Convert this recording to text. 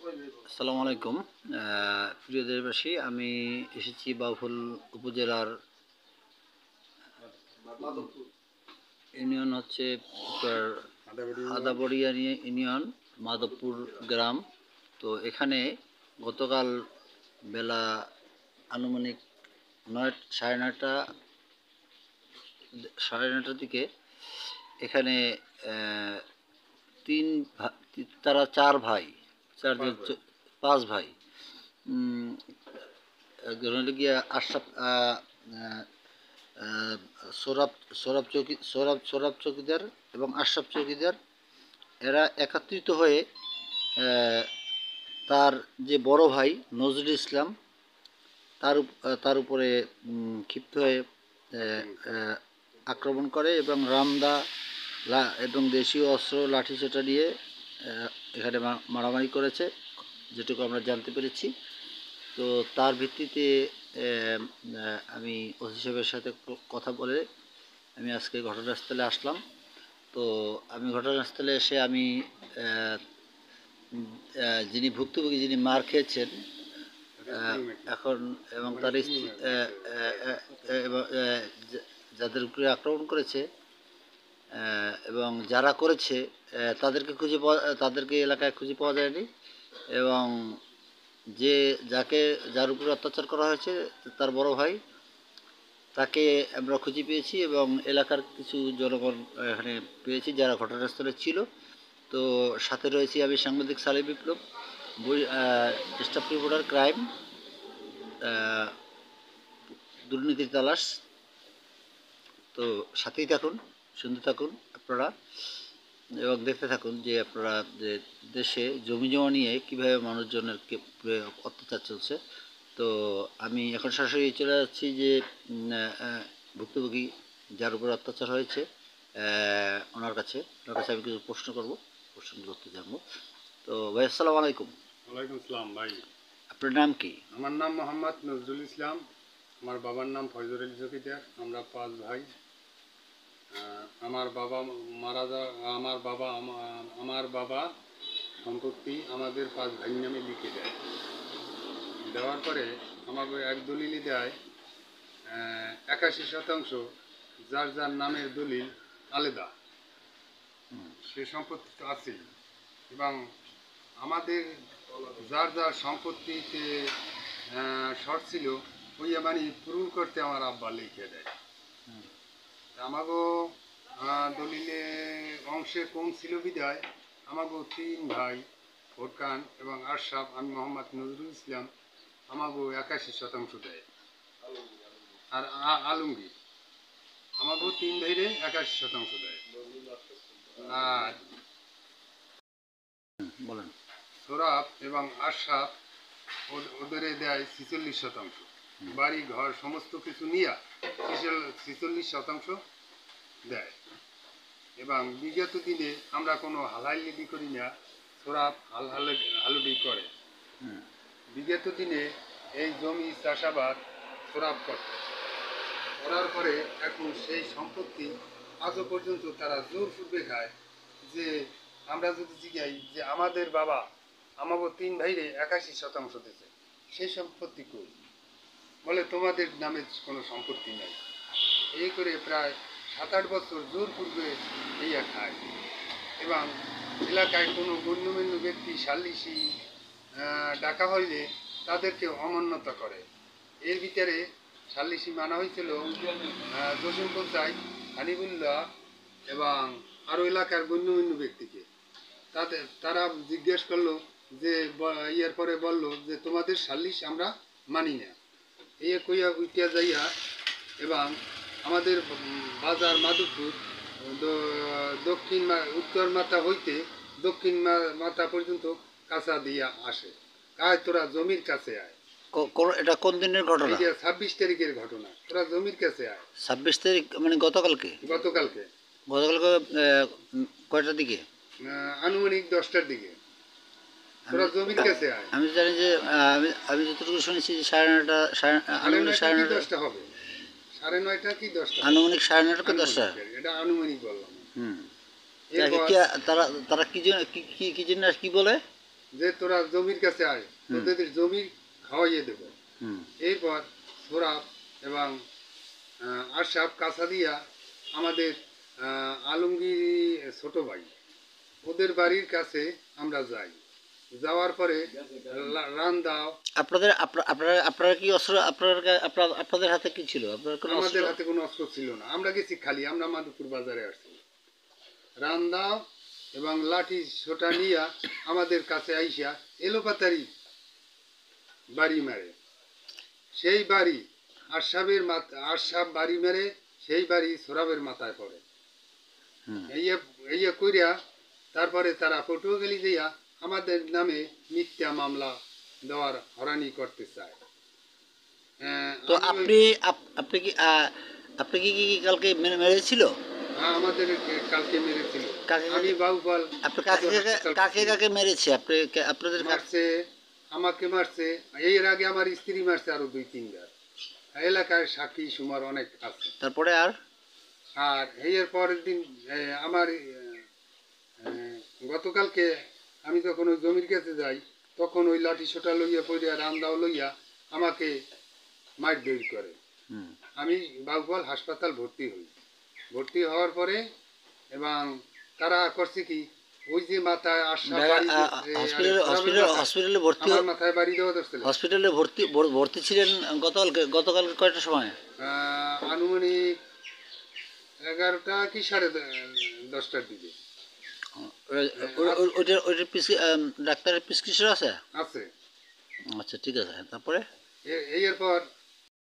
আসসালামু আলাইকুম। প্রিয় দেশবাসী, আমি এসেছি বাউফল উপজেলার ইউনিয়ন হচ্ছে আপনার আদাবড়িয়া ইউনিয়ন, মাধবপুর গ্রাম। তো এখানে গতকাল বেলা আনুমানিক 9, সাড়ে 9টার দিকে এখানে আহ, তারা 4 ভাই, 5 ভাই, একজন হলো গিয়া আশরাফ, আহ, আহ, সৌরভ সৌরভ চৌকিদার এবং আশরাফ চৌকিদার, এরা একত্রিত হয়ে আহ, তার যে বড় ভাই নজরুল ইসলাম, তার উপরে ক্ষিপ্ত হয়ে আহ, আক্রমণ করে এবং রামদা এবং দেশীয় অস্ত্র লাঠিসোঁটা নিয়ে এখানে মারামারি করেছে, যেটুকু আমরা জানতে পেরেছি। তো তার ভিত্তিতে আমি ওসি সাহেবের সাথে কথা বলে আমি আজকে ঘটনাস্থলে আসলাম। তো আমি ঘটনাস্থলে এসে আমি যিনি ভুক্তভোগী, যিনি মার খেয়েছেন এখন, এবং তার স্ত্রী, যাদের উপরে আক্রমণ করেছে এবং যারা করেছে তাদেরকে এলাকায় খুঁজে পাওয়া যায়নি, এবং যার উপরে অত্যাচার করা হয়েছে তার বড় ভাই, তাকে আমরা খুঁজে পেয়েছি এবং এলাকার কিছু জনগণ এখানে পেয়েছি যারা ঘটনাস্থলে ছিল। তো সাথে রয়েছি আমি, সাংবাদিক সালেহ বিপ্লব, স্টাফ রিপোর্টার ক্রাইম, দুর্নীতির তালাশ। তো সাথেই থাকুন, শুনতে থাকুন আপনারা এবং দেখতে থাকুন যে আপনারা যে দেশে জমি জমা নিয়ে কীভাবে মানুষজনের অত্যাচার চলছে। তো আমি এখন সরাসরি চলে যাচ্ছি যে ভুক্তভোগী যার উপর অত্যাচার হয়েছে ওনার কাছে আমি কিছু প্রশ্ন করব, প্রশ্নগুলো উত্তর জানবো। তো ভাই, আসসালামু আলাইকুম। ওয়ালাইকুম আসসালাম ভাই। আপনার নাম কি? আমার নাম মোহাম্মদ নজরুল ইসলাম, আমার বাবার নাম ফয়জুল আলী চৌকিদার। আমরা 5 ভাই। আমার বাবা মারা যা আমার বাবা সম্পত্তি আমাদের 5 ভাই নামে লিখে দেওয়ার পরে আমাকে এক দলিলই দেয় 81%, যার যার নামের দলিল আলাদা, সে সম্পত্তি তো আছেই। এবং আমাদের যার যার সম্পত্তিতে শর্ট ছিল, ওই মানে পূরণ করতে আমার আব্বা লিখে দেয়। আমাগো দলিলে অংশে কম ছিল বিদায় আমাগো 3 ভাই ফোরকান এবং আশরাফ, আমি মোহাম্মদ নজরুল ইসলাম, আমাগো 81% দেয়। আর আলমগীর আমাগো 3 ভাইরে 81% দেয়। আর বলেন। সৌরভ এবং আশরাফ ওদের দেয় 46%। বাড়ি ঘর সমস্ত কিছু নিয়ে 46% দেয়। এবং বিগত দিনে আমরা কোনো হালাহালি করি না, সৌরভ হালুডি করে। বিগত দিনে এই জমি চাষাবাদ সৌরভ করার পরে এখন সেই সম্পত্তি আজও পর্যন্ত তারা জোরপূর্বে খায়। যে আমরা যদি জিজ্ঞাই যে আমাদের বাবা আমাকে 3 ভাইরে 81% দিয়েছে, সেই সম্পত্তি কই? বলে তোমাদের নামে কোনো সম্পত্তি নেই। এই করে প্রায় 7-8 বছর জোরপূর্বে ইয়া খায়। এবং এলাকায় কোনো গণ্যমান্য ব্যক্তি সালিশি ডাকা হইলে তাদেরকে অমান্যতা করে। এর ভিতরে সালিশি মানা হয়েছিল জসিম পঞ্চায়েত, হানিবুল্লাহ এবং আরও এলাকার গণ্যমান্য ব্যক্তিকে। তারা জিজ্ঞেস করলো যে ইয়ার পরে বলল যে তোমাদের সালিশ আমরা মানি না। এই কইয়া উইটিয়া যাইয়া এবং আমাদের বাজার মাধবপুর দক্ষিণ উত্তর মাথা হইতে দক্ষিণ মাথা পর্যন্ত কাঁচা দিয়া আসে। কায় তোরা জমির কাছে আয়। এটা কোন দিনের ঘটনা? 26 তারিখের ঘটনা। তোরা জমির কাছে আয়। 26 তারিখ মানে গতকালকে? গতকালকে কয়টার দিকে? আনুমানিক 10টার দিকে। তোরা জমির কাছে আয়। আমি জানি যে আমি যতটুকু শুনেছি যে 9:30, আনুমানিক 9:30 10টা হবে। 9:30 কি 10টা? আনুমানিক 9:30 কি 10টা? এটা আনুমানিক বললাম। তারা কি জন্য কি বলে? যে তোরা জমির কাছে আয়, তোদের জমি খাওয়াইয়ে দেব। হুম এরপর সোরাব এবং আশরাফ কাছা দিয়া আমাদের আলমগীর ছোট ভাই, ওদের বাড়ির কাছে আমরা যাই। যাওয়ার পরে রান্দাও, আপনারা কি অস্ত্র আপনাদের হাতে কি ছিল? আপনার কোনো অস্ত্র? আমাদের হাতে কোনো অস্ত্র ছিল না, আমরা গেছি খালি, আমরা মাধবপুর বাজারে আসছি। রান্দাও এবং লাঠি সোটা নিয়া আমাদের কাছে আইসা এলোপাতারি বাড়ি মারে। সেই বাড়ি আশরাফ বাড়ি মেরে সেই বাড়ি সোরাবের মাথায় পড়ে। হুম। এই কইরা তারপরে তারা পটুয়াখালী দিয়া আমাদের নামে মিথ্যা মামলা দেওয়ার হরানি করতে চায়। তো আপনি কি কালকে মেরেছিল? হ্যাঁ, আমাদের কালকে মেরেছিল। কাকে আমি বাউপাল আপনি কাকে মেরেছে? আপনাদের মারছে, আমাকে মারছে, এর আগে আমার স্ত্রী মারছে আরো 2-3 বার। এলাকায় সাক্ষী সুমার অনেক আছে। তারপরে আর আর এর পরের দিন আমার গতকালকে আমি যখন ওই জমির কাছে যাই, তখন ওই লাঠি সোটা লইয়া পড়িয়া রান্দাও লইয়া আমাকে মার দৌড় করে। হুম। আমি বাউপাল হাসপাতাল ভর্তি হই। ভর্তি হওয়ার পরে এবং তারা করছে কি, ওই যে মাথায় হসপিটালে আমার মাথায় বাড়ি দেওয়া ধরছিল। হসপিটালে ভর্তি ছিলেন গতকাল কয়টার সময়? আনুমানিক 11টা কি 10:30টার দিকে ওইটার ডাক্তারের প্রেসক্রিপশন আছে? আছে। আচ্ছা, ঠিক আছে। তারপরে এর পর